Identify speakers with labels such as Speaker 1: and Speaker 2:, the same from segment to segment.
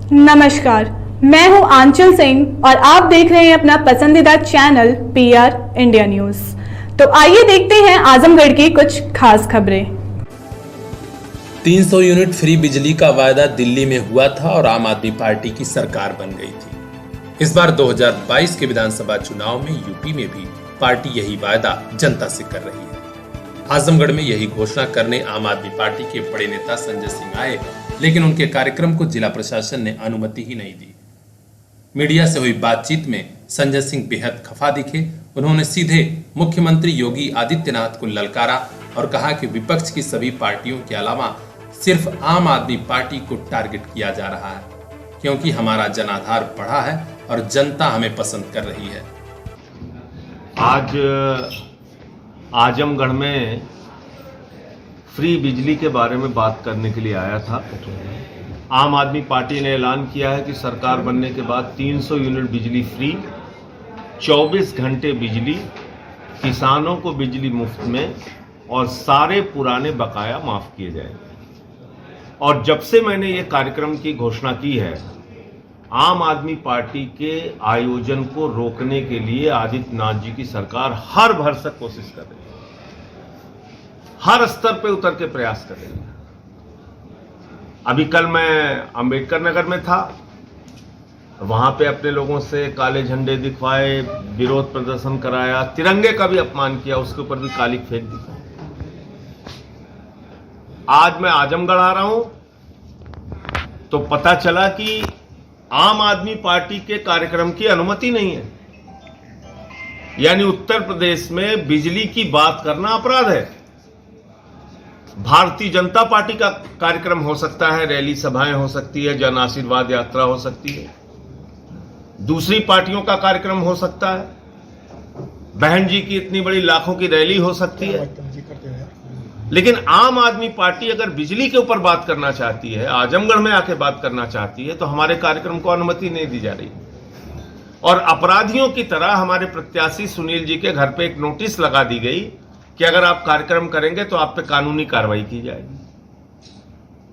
Speaker 1: नमस्कार, मैं हूं आंचल सिंह और आप देख रहे हैं अपना पसंदीदा चैनल पीआर इंडिया न्यूज। तो आइए देखते हैं आजमगढ़ की कुछ खास खबरें।
Speaker 2: 300 यूनिट फ्री बिजली का वायदा दिल्ली में हुआ था और आम आदमी पार्टी की सरकार बन गई थी। इस बार 2022 के विधानसभा चुनाव में यूपी में भी पार्टी यही वायदा जनता से कर रही है। आजमगढ़ में यही घोषणा करने आम आदमी पार्टी के बड़े नेता संजय सिंह आए, लेकिन उनके कार्यक्रम को जिला प्रशासन ने अनुमति ही नहीं दी। मीडिया से हुई बातचीत में संजय सिंह बेहद खफा दिखे। उन्होंने सीधे मुख्यमंत्री योगी आदित्यनाथ को ललकारा और कहा कि विपक्ष की सभी पार्टियों के अलावा सिर्फ आम आदमी पार्टी को टारगेट किया जा रहा है, क्योंकि हमारा जनाधार बढ़ा है और जनता हमें पसंद कर रही है।
Speaker 3: आज आजमगढ़ में फ्री बिजली के बारे में बात करने के लिए आया था। आम आदमी पार्टी ने ऐलान किया है कि सरकार बनने के बाद 300 यूनिट बिजली फ्री, 24 घंटे बिजली, किसानों को बिजली मुफ्त में और सारे पुराने बकाया माफ किए जाएंगे। और जब से मैंने ये कार्यक्रम की घोषणा की है, आम आदमी पार्टी के आयोजन को रोकने के लिए आदित्यनाथ जी की सरकार हर भरसक कोशिश कर रही है, हर स्तर पे उतर के प्रयास कर रही है। अभी कल मैं अंबेडकर नगर में था, वहां पे अपने लोगों से काले झंडे दिखवाए, विरोध प्रदर्शन कराया, तिरंगे का भी अपमान किया, उसके ऊपर भी काली फेंक दी। आज मैं आजमगढ़ आ रहा हूं तो पता चला कि आम आदमी पार्टी के कार्यक्रम की अनुमति नहीं है। यानी उत्तर प्रदेश में बिजली की बात करना अपराध है। भारतीय जनता पार्टी का कार्यक्रम हो सकता है, रैली सभाएं हो सकती है, जन आशीर्वाद यात्रा हो सकती है, दूसरी पार्टियों का कार्यक्रम हो सकता है, बहन जी की इतनी बड़ी लाखों की रैली हो सकती है, लेकिन आम आदमी पार्टी अगर बिजली के ऊपर बात करना चाहती है, आजमगढ़ में आके बात करना चाहती है, तो हमारे कार्यक्रम को अनुमति नहीं दी जा रही। और अपराधियों की तरह हमारे प्रत्याशी सुनील जी के घर पे एक नोटिस लगा दी गई कि अगर आप कार्यक्रम करेंगे तो आप पे कानूनी कार्रवाई की जाएगी।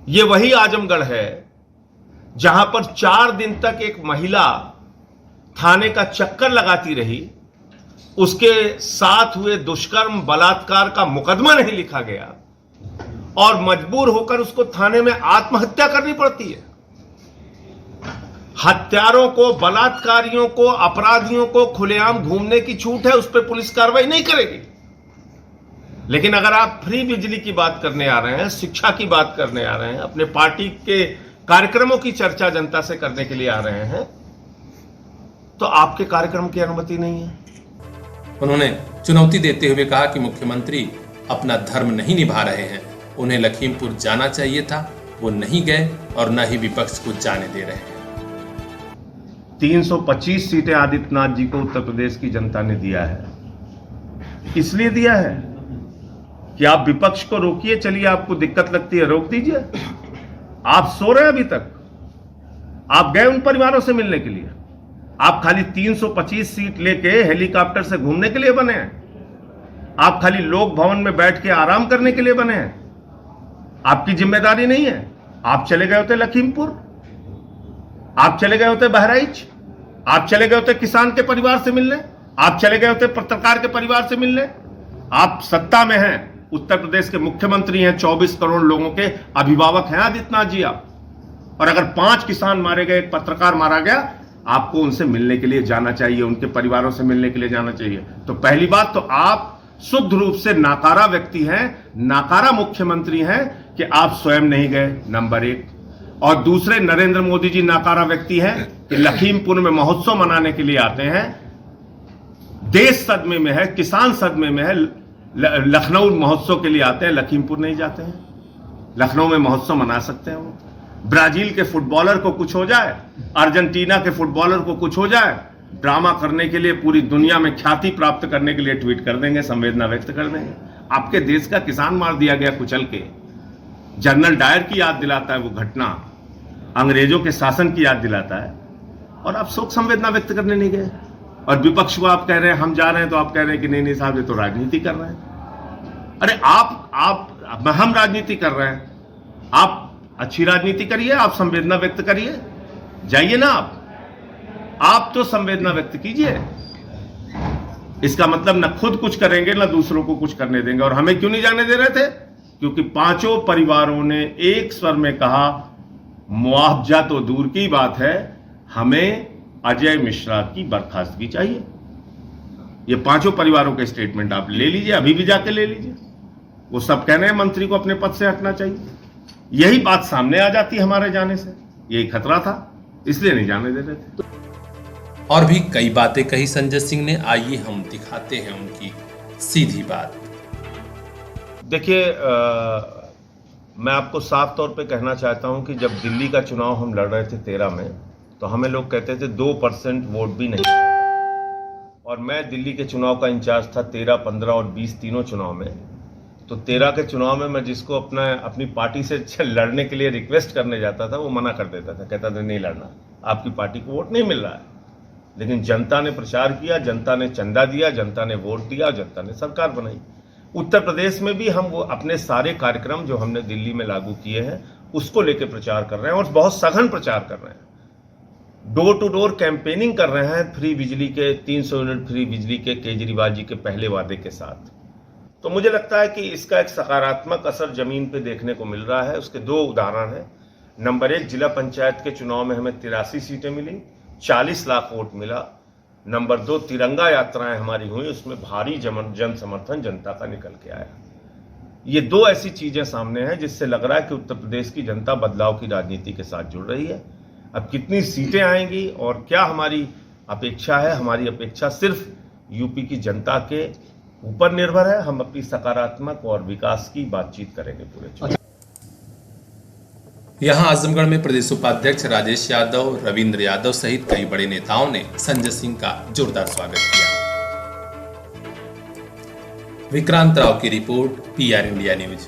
Speaker 3: ये वही आजमगढ़ है जहां पर 4 दिन तक एक महिला थाने का चक्कर लगाती रही, उसके साथ हुए दुष्कर्म बलात्कार का मुकदमा नहीं लिखा गया और मजबूर होकर उसको थाने में आत्महत्या करनी पड़ती है। हत्यारों को, बलात्कारियों को, अपराधियों को खुलेआम घूमने की छूट है, उस पर पुलिस कार्रवाई नहीं करेगी। लेकिन अगर आप फ्री बिजली की बात करने आ रहे हैं, शिक्षा की बात करने आ रहे हैं, अपने पार्टी के कार्यक्रमों की चर्चा जनता से करने के लिए आ रहे हैं, तो आपके कार्यक्रम की अनुमति नहीं है।
Speaker 2: उन्होंने चुनौती देते हुए कहा कि मुख्यमंत्री अपना धर्म नहीं निभा रहे हैं। उन्हें लखीमपुर जाना चाहिए था, वो नहीं गए और न ही विपक्ष को जाने दे रहे हैं।
Speaker 3: 325 सीटें आदित्यनाथ जी को उत्तर प्रदेश की जनता ने दिया है। इसलिए दिया है कि आप विपक्ष को रोकिए, चलिए आपको दिक्कत लगती है रोक दीजिए। आप सो रहे हैं अभी तक, आप गए उन परिवारों से मिलने के लिए, आप खाली 325 सीट लेके हेलीकॉप्टर से घूमने के लिए बने हैं, आप खाली लोक भवन में बैठ के आराम करने के लिए बने हैं। आपकी जिम्मेदारी नहीं है। आप चले गए होते लखीमपुर, आप चले गए होते बहराइच, आप चले गए होते किसान के परिवार से मिलने, आप चले गए होते पत्रकार के परिवार से मिलने। आप सत्ता में हैं, उत्तर प्रदेश के मुख्यमंत्री हैं, 24 करोड़ लोगों के अभिभावक हैं आदित्यनाथ जी आप। और अगर 5 किसान मारे गए, एक पत्रकार मारा गया, आपको उनसे मिलने के लिए जाना चाहिए, उनके परिवारों से मिलने के लिए जाना चाहिए। तो पहली बात तो आप शुद्ध रूप से नाकारा व्यक्ति हैं, नाकारा मुख्यमंत्री हैं कि आप स्वयं नहीं गए, नंबर 1। और दूसरे, नरेंद्र मोदी जी नाकारा व्यक्ति हैं कि लखीमपुर में महोत्सव मनाने के लिए आते हैं, देश सदमे में है, किसान सदमे में है, लखनऊ महोत्सव के लिए आते हैं, लखीमपुर नहीं जाते हैं। लखनऊ में महोत्सव मना सकते हैं वो। ब्राजील के फुटबॉलर को कुछ हो जाए, अर्जेंटीना के फुटबॉलर को कुछ हो जाए, ड्रामा करने के लिए, पूरी दुनिया में ख्याति प्राप्त करने के लिए ट्वीट कर देंगे, संवेदना व्यक्त कर देंगे। आपके देश का किसान मार दिया गया कुचल के। जनरल डायर की याद दिलाता है वो घटना, अंग्रेजों के शासन की याद दिलाता है, और आप शोक संवेदना व्यक्त करने नहीं गए। और विपक्ष को आप कह रहे हैं हम जा रहे हैं, तो आप कह रहे हैं कि नहीं नहीं साहब ये तो राजनीति कर रहे हैं। अरे आप हम राजनीति कर रहे हैं, आप अच्छी राजनीति करिए, आप संवेदना व्यक्त करिए, जाइए ना आप तो संवेदना व्यक्त कीजिए। इसका मतलब ना खुद कुछ करेंगे ना दूसरों को कुछ करने देंगे। और हमें क्यों नहीं जाने दे रहे थे? क्योंकि पांचों परिवारों ने एक स्वर में कहा, मुआवजा तो दूर की बात है, हमें अजय मिश्रा की बर्खास्तगी चाहिए। ये पांचों परिवारों के स्टेटमेंट आप ले लीजिए, अभी भी जाके ले लीजिए। वो सब कह रहे हैं मंत्री को अपने पद से हटना चाहिए। यही बात सामने आ जाती हमारे जाने से, यही खतरा था, इसलिए नहीं जाने दे रहे थे।
Speaker 2: और भी कई बातें कही संजय सिंह ने, आइए हम दिखाते हैं उनकी सीधी बात।
Speaker 3: देखिए, मैं आपको साफ तौर पे कहना चाहता हूं कि जब दिल्ली का चुनाव हम लड़ रहे थे 13 में, तो हमें लोग कहते थे 2% वोट भी नहीं। और मैं दिल्ली के चुनाव का इंचार्ज था 13, 15 और 20 तीनों चुनाव में। तो 13 के चुनाव में मैं जिसको अपनी पार्टी से लड़ने के लिए रिक्वेस्ट करने जाता था, वो मना कर देता था, कहता था नहीं लड़ना, आपकी पार्टी को वोट नहीं मिल रहा है। लेकिन जनता ने प्रचार किया, जनता ने चंदा दिया, जनता ने वोट दिया, जनता ने सरकार बनाई। उत्तर प्रदेश में भी हम वो अपने सारे कार्यक्रम जो हमने दिल्ली में लागू किए हैं उसको लेकर प्रचार कर रहे हैं, और बहुत सघन प्रचार कर रहे हैं। डोर टू डोर कैंपेनिंग कर रहे हैं, फ्री बिजली के 300 यूनिट फ्री बिजली के केजरीवाल जी के पहले वादे के साथ। तो मुझे लगता है कि इसका एक सकारात्मक असर जमीन पे देखने को मिल रहा है। उसके दो उदाहरण हैं। नंबर 1, जिला पंचायत के चुनाव में हमें 83 सीटें मिली, 40 लाख वोट मिला। नंबर 2, तिरंगा यात्राएं हमारी हुई, उसमें भारी जन समर्थन जनता का निकल के आया। ये दो ऐसी चीजें सामने हैं जिससे लग रहा है कि उत्तर प्रदेश की जनता बदलाव की राजनीति के साथ जुड़ रही है। अब कितनी सीटें आएंगी और क्या हमारी अपेक्षा है, हमारी अपेक्षा सिर्फ यूपी की जनता के ऊपर निर्भर है। हम अपनी सकारात्मक और विकास की बातचीत करेंगे पूरे चुनाव।
Speaker 2: यहां आजमगढ़ में प्रदेश उपाध्यक्ष राजेश यादव, रविंद्र यादव सहित कई बड़े नेताओं ने संजय सिंह का जोरदार स्वागत किया। विक्रांत राव की रिपोर्ट, PR इंडिया न्यूज।